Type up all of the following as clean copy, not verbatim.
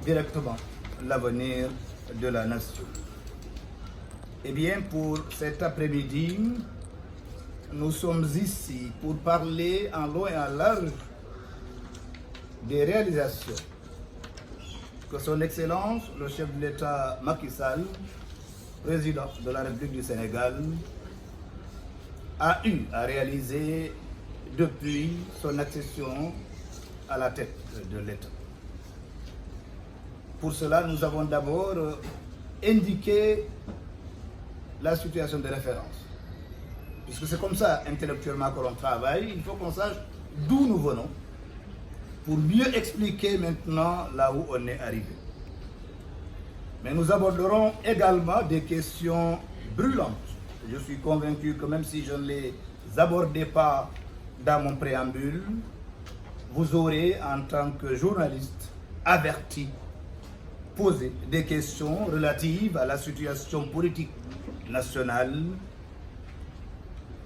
Directement l'avenir de la nation. Eh bien, pour cet après-midi, nous sommes ici pour parler en long et en large des réalisations que son Excellence, le chef de l'État Macky Sall, président de la République du Sénégal, a eu à réaliser depuis son accession à la tête de l'État. Pour cela, nous avons d'abord indiqué la situation de référence. Puisque c'est comme ça, intellectuellement, que l'on travaille, il faut qu'on sache d'où nous venons pour mieux expliquer maintenant là où on est arrivé. Mais nous aborderons également des questions brûlantes. Je suis convaincu que même si je ne les abordais pas dans mon préambule, vous aurez, en tant que journaliste averti, poser des questions relatives à la situation politique nationale,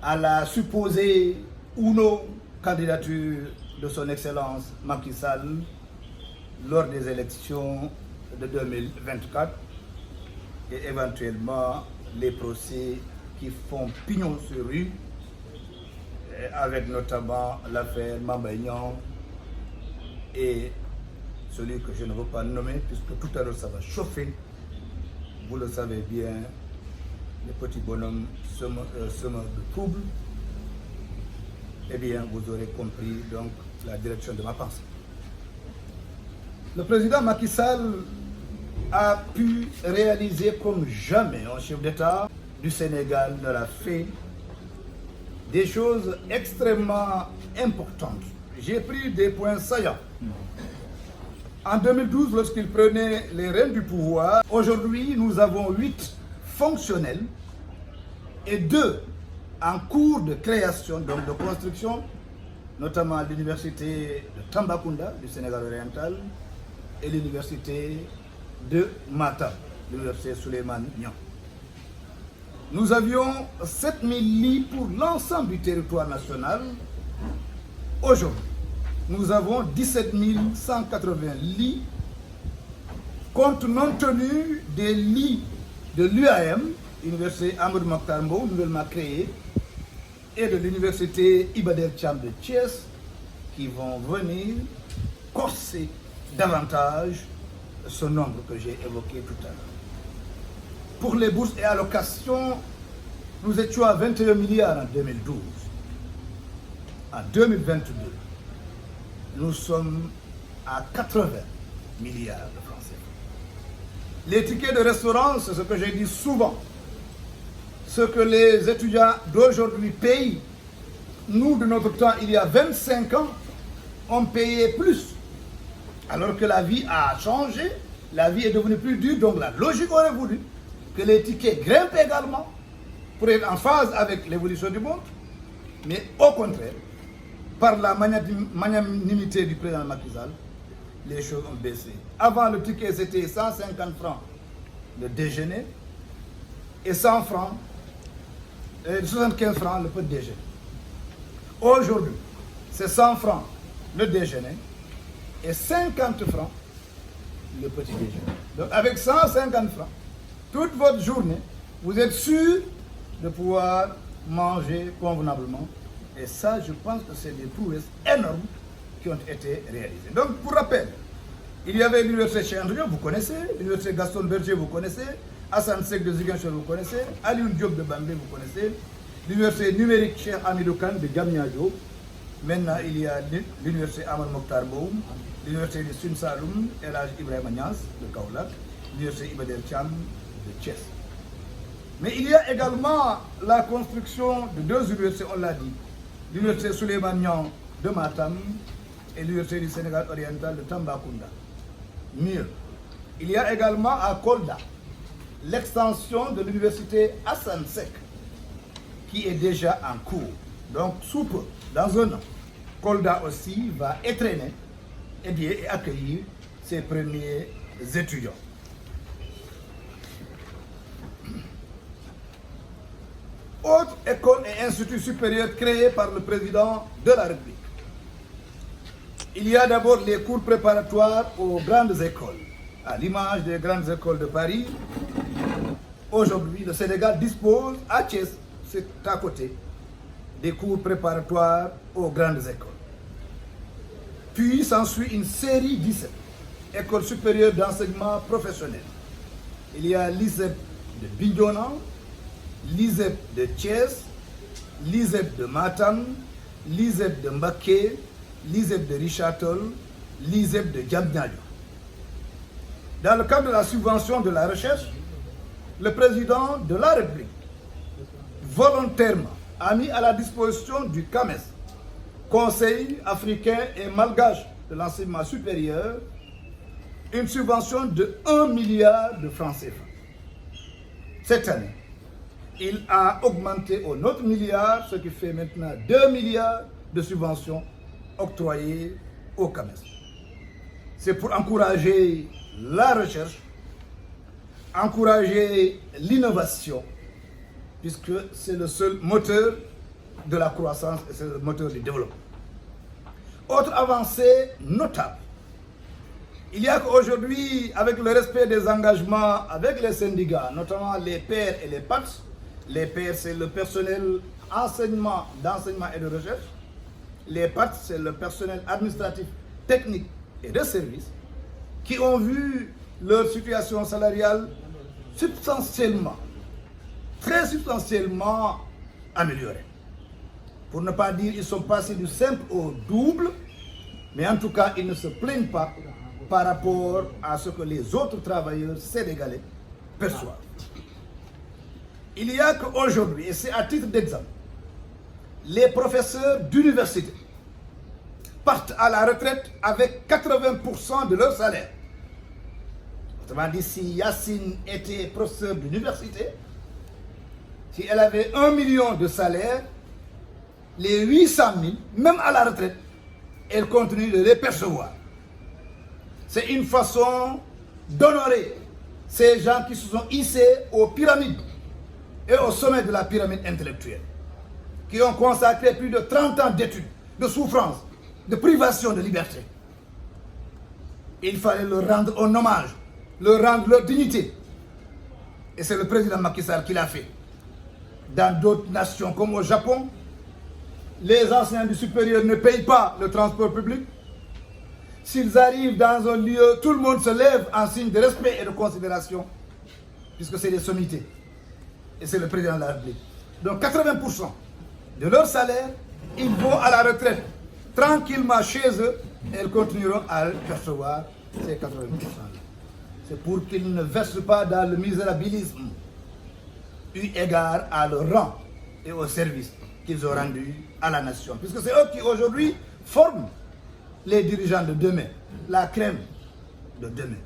à la supposée ou non candidature de son Excellence Macky Sall lors des élections de 2024 et éventuellement les procès qui font pignon sur rue, avec notamment l'affaire Mame Mbaye Niang et celui que je ne veux pas nommer, puisque tout à l'heure ça va chauffer. Vous le savez bien, les petits bonhommes semeurs de troubles. Eh bien, vous aurez compris donc la direction de ma pensée. Le président Macky Sall a pu réaliser comme jamais un chef d'État du Sénégal ne l'a fait des choses extrêmement importantes. J'ai pris des points saillants. En 2012, lorsqu'il prenait les rênes du pouvoir, aujourd'hui, nous avons 8 fonctionnels et 2 en cours de création, donc de construction, notamment l'université de Tambacounda, du Sénégal oriental, et l'université de Matam, l'université Souleymane Niang. Nous avions 7000 lits pour l'ensemble du territoire national. Aujourd'hui, nous avons 17 180 lits, compte non tenu des lits de l'UAM, Université Amadou Mahtar Mbow, nouvellement créée, et de l'Université Iba Der Thiam de Thiès, qui vont venir corser davantage ce nombre que j'ai évoqué tout à l'heure. Pour les bourses et allocations, nous étions à 21 milliards en 2012. En 2022, nous sommes à 80 milliards de francs CFA. Les tickets de restaurant, c'est ce que j'ai dit souvent. Ce que les étudiants d'aujourd'hui payent, nous, de notre temps, il y a 25 ans, on payait plus. Alors que la vie a changé, la vie est devenue plus dure, donc la logique aurait voulu que les tickets grimpent également pour être en phase avec l'évolution du monde. Mais au contraire, par la magnanimité du président Macky Sall, les choses ont baissé. Avant, le ticket, c'était 150 francs le déjeuner et 100 francs, 75 francs le petit déjeuner. Aujourd'hui, c'est 100 francs le déjeuner et 50 francs le petit déjeuner. Donc avec 150 francs, toute votre journée, vous êtes sûr de pouvoir manger convenablement. Et ça, je pense que c'est des prouesses énormes qui ont été réalisées. Donc, pour rappel, il y avait l'université Cheikh Anta Diop, vous connaissez, l'université Gaston Berger, vous connaissez, Hassan Sek de Ziguinchor, vous connaissez, Alioune Diop de Bambey, vous connaissez, l'université numérique Cheikh Hamidou Kane de Diamniadio. Maintenant, il y a l'université Amadou Mahtar Mbow, l'université de Sine Saloum, El Hadj Ibrahima Niass de Kaolack, l'université Iba Der Thiam de Thiès. Mais il y a également la construction de 2 universités, on l'a dit, l'université Souleymane Niang de Matam et l'université du Sénégal oriental de Tambacounda. Mieux, il y a également à Kolda l'extension de l'université Hassan Sek qui est déjà en cours. Donc, sous peu, dans un an, Kolda aussi va étraîner et accueillir ses premiers étudiants. Autres écoles et instituts supérieurs créés par le président de la République. Il y a d'abord les cours préparatoires aux grandes écoles. À l'image des grandes écoles de Paris, aujourd'hui, le Sénégal dispose à Thiès, c'est à côté, des cours préparatoires aux grandes écoles. Puis s'ensuit une série 17, École supérieure d'enseignement professionnel. Il y a l'ISEP de Bignona, l'ISEP de Thiès, l'ISEP de Matam, l'ISEP de Mbacké, l'ISEP de Richard-Toll, l'ISEP de Diamniadio. Dans le cadre de la subvention de la recherche, le président de la République, volontairement, a mis à la disposition du CAMES, Conseil africain et malgache de l'enseignement supérieur, une subvention de 1 milliard de francs CFA. Cette année, il a augmenté au autre milliard, ce qui fait maintenant 2 milliards de subventions octroyées au CAMES. C'est pour encourager la recherche, encourager l'innovation, puisque c'est le seul moteur de la croissance et c'est le moteur du développement. Autre avancée notable, il y a qu'aujourd'hui, avec le respect des engagements avec les syndicats, notamment les pairs et les PATS, les pairs c'est le personnel d'enseignement et de recherche, les PATS c'est le personnel administratif, technique et de service, qui ont vu leur situation salariale substantiellement, très substantiellement améliorée. Pour ne pas dire qu'ils sont passés du simple au double, mais en tout cas, ils ne se plaignent pas par rapport à ce que les autres travailleurs sénégalais perçoivent. Il y a qu'aujourd'hui, et c'est à titre d'exemple, les professeurs d'université partent à la retraite avec 80% de leur salaire. Autrement dit, si Yacine était professeur d'université, si elle avait 1 million de salaire, les 800 000, même à la retraite, elle continue de les percevoir. C'est une façon d'honorer ces gens qui se sont hissés aux pyramides et au sommet de la pyramide intellectuelle, qui ont consacré plus de 30 ans d'études, de souffrance, de privation de liberté. Il fallait leur rendre un hommage, leur rendre leur dignité. Et c'est le président Macky Sall qui l'a fait. Dans d'autres nations comme au Japon, les enseignants du supérieur ne payent pas le transport public. S'ils arrivent dans un lieu, tout le monde se lève en signe de respect et de considération, puisque c'est des sommités. Et c'est le président de la République. Donc 80% de leur salaire, ils vont à la retraite tranquillement chez eux et ils continueront à percevoir ces 80%. C'est pour qu'ils ne versent pas dans le misérabilisme, eu égard à leur rang et au service qu'ils ont rendu à la nation. Puisque c'est eux qui aujourd'hui forment les dirigeants de demain, la crème de demain.